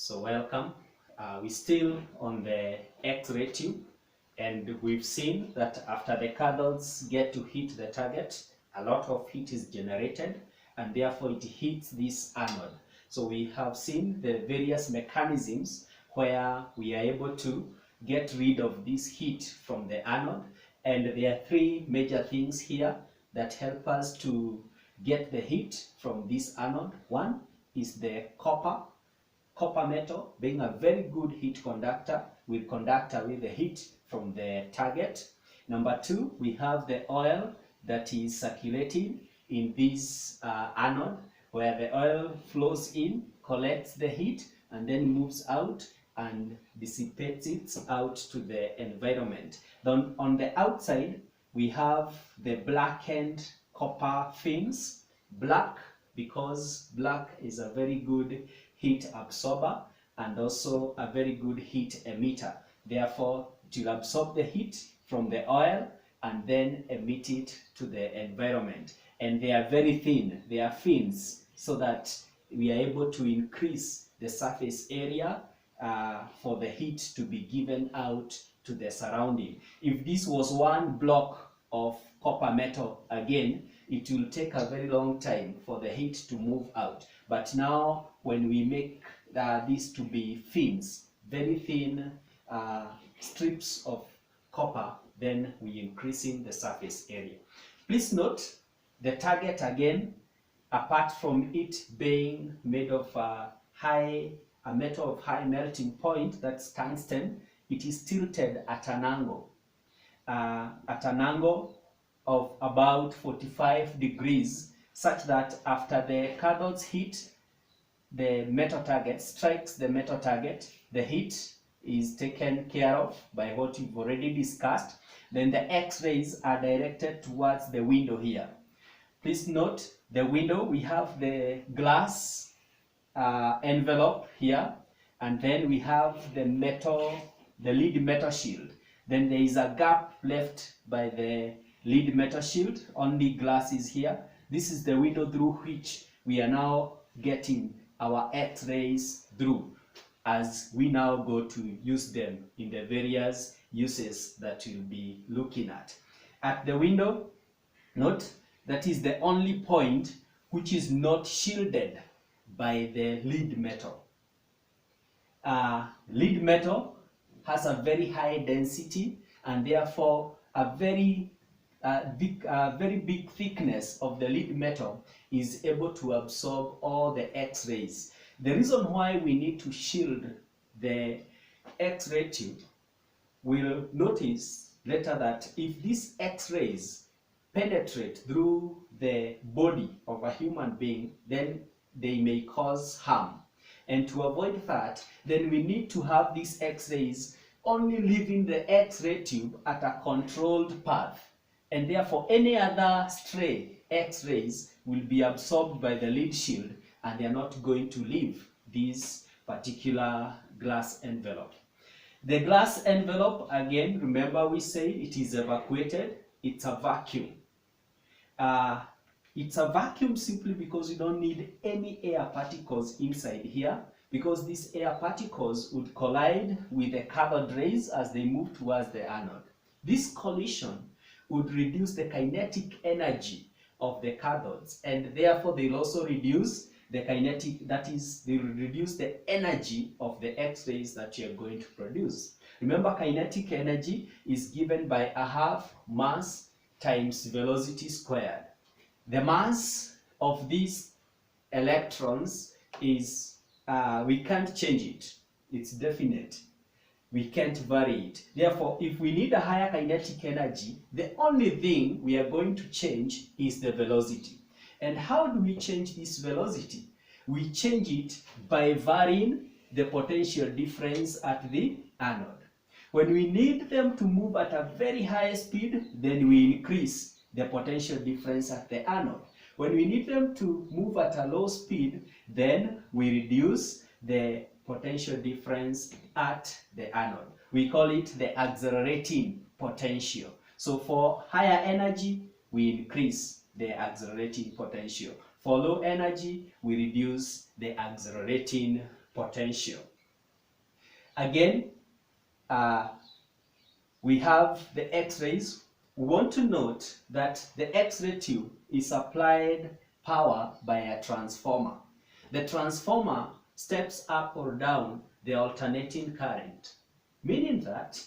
So welcome. We're still on the X-ray tube, and we've seen that after the cathodes get to hit the target, a lot of heat is generated, and therefore it hits this anode. So we have seen the various mechanisms where we are able to get rid of this heat from the anode, and there are three major things here that help us to get the heat from this anode. One is the copper. Copper metal, being a very good heat conductor, will conduct away the heat from the target. Number two, we have the oil that is circulating in this anode, where the oil flows in, collects the heat, and then moves out and dissipates it out to the environment. Then on the outside, we have the blackened copper fins. Black because black is a very good heat absorber and also a very good heat emitter. Therefore, it will absorb the heat from the oil and then emit it to the environment. And they are very thin, they are fins, so that we are able to increase the surface area for the heat to be given out to the surrounding. If this was one block of copper metal, again, it will take a very long time for the heat to move out. But now, when we make this to be fins, very thin strips of copper, then we increasing the surface area. Please note, the target again, apart from it being made of a metal of high melting point, that's tungsten, it is tilted at an angle. Of about 45 degrees, such that after the cathodes hit the metal target, strikes the metal target, the heat is taken care of by what we've already discussed. Then the X-rays are directed towards the window here. Please note, the window, we have the glass envelope here, and then we have the lead metal shield. Then there is a gap left by the lead metal shield, only glass is here. This is the window through which we are now getting our X-rays through, as we now go to use them in the various uses that we'll be looking at. At the window, note, that is the only point which is not shielded by the lead metal. Lead metal has a very high density and therefore a very big thickness of the lead metal is able to absorb all the X-rays. The reason why we need to shield the X-ray tube, we'll notice later that if these X-rays penetrate through the body of a human being, then they may cause harm. And to avoid that, then we need to have these X-rays only leaving the X-ray tube at a controlled path. And therefore, any other stray X-rays will be absorbed by the lead shield, and they are not going to leave this particular glass envelope. The glass envelope, again, remember we say it is evacuated, it's a vacuum. It's a vacuum simply because you don't need any air particles inside here, because these air particles would collide with the cathode rays as they move towards the anode. This collision would reduce the kinetic energy of the cathodes, and therefore they'll also reduce the kinetic, that is, they will reduce the energy of the X-rays that you're going to produce. Remember, kinetic energy is given by a half mass times velocity squared. The mass of these electrons is, we can't change it, it's definite. We can't vary it. Therefore, if we need a higher kinetic energy, the only thing we are going to change is the velocity. And how do we change this velocity? We change it by varying the potential difference at the anode. When we need them to move at a very high speed, then we increase the potential difference at the anode. When we need them to move at a low speed, then we reduce the potential difference at the anode. We call it the accelerating potential. So for higher energy, we increase the accelerating potential. For low energy, we reduce the accelerating potential. Again, we have the X-rays. We want to note that the X-ray tube is supplied power by a transformer. The transformer steps up or down the alternating current, meaning that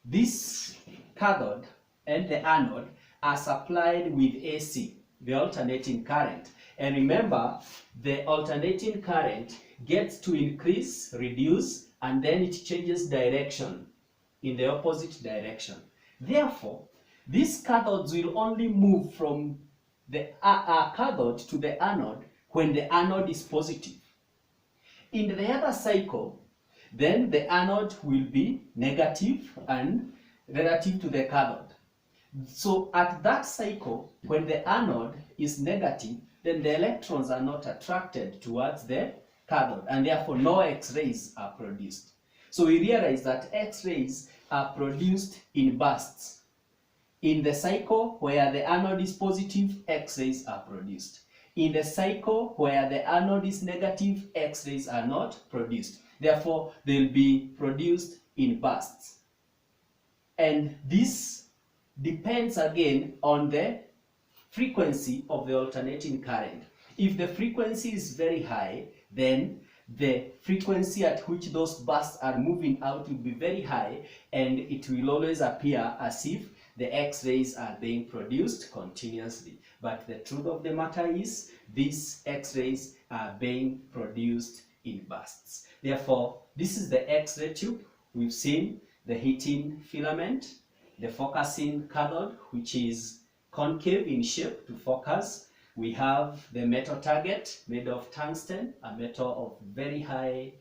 this cathode and the anode are supplied with AC, the alternating current. And remember, the alternating current gets to increase, reduce, and then it changes direction in the opposite direction. Therefore, these cathodes will only move from the cathode to the anode when the anode is positive. In the other cycle, then the anode will be negative and relative to the cathode. So at that cycle, when the anode is negative, then the electrons are not attracted towards the cathode, and therefore no X-rays are produced. So we realize that X-rays are produced in bursts. In the cycle where the anode is positive, X-rays are produced. In the cycle where the anode is negative, X-rays are not produced. Therefore, they'll be produced in bursts. And this depends again on the frequency of the alternating current. If the frequency is very high, then the frequency at which those bursts are moving out will be very high, and it will always appear as if the X-rays are being produced continuously. But the truth of the matter is, these X-rays are being produced in bursts. Therefore, this is the X-ray tube. We've seen the heating filament, the focusing cathode, which is concave in shape to focus. We have the metal target made of tungsten, a metal of very high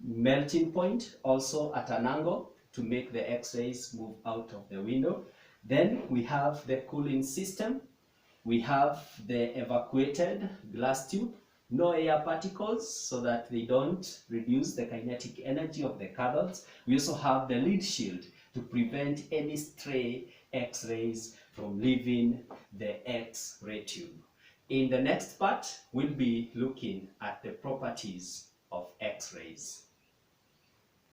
melting point, also at an angle to make the X-rays move out of the window. Then we have the cooling system. We have the evacuated glass tube, no air particles so that they don't reduce the kinetic energy of the cathodes. We also have the lid shield to prevent any stray X-rays from leaving the X-ray tube. In the next part, we'll be looking at the properties of X-rays.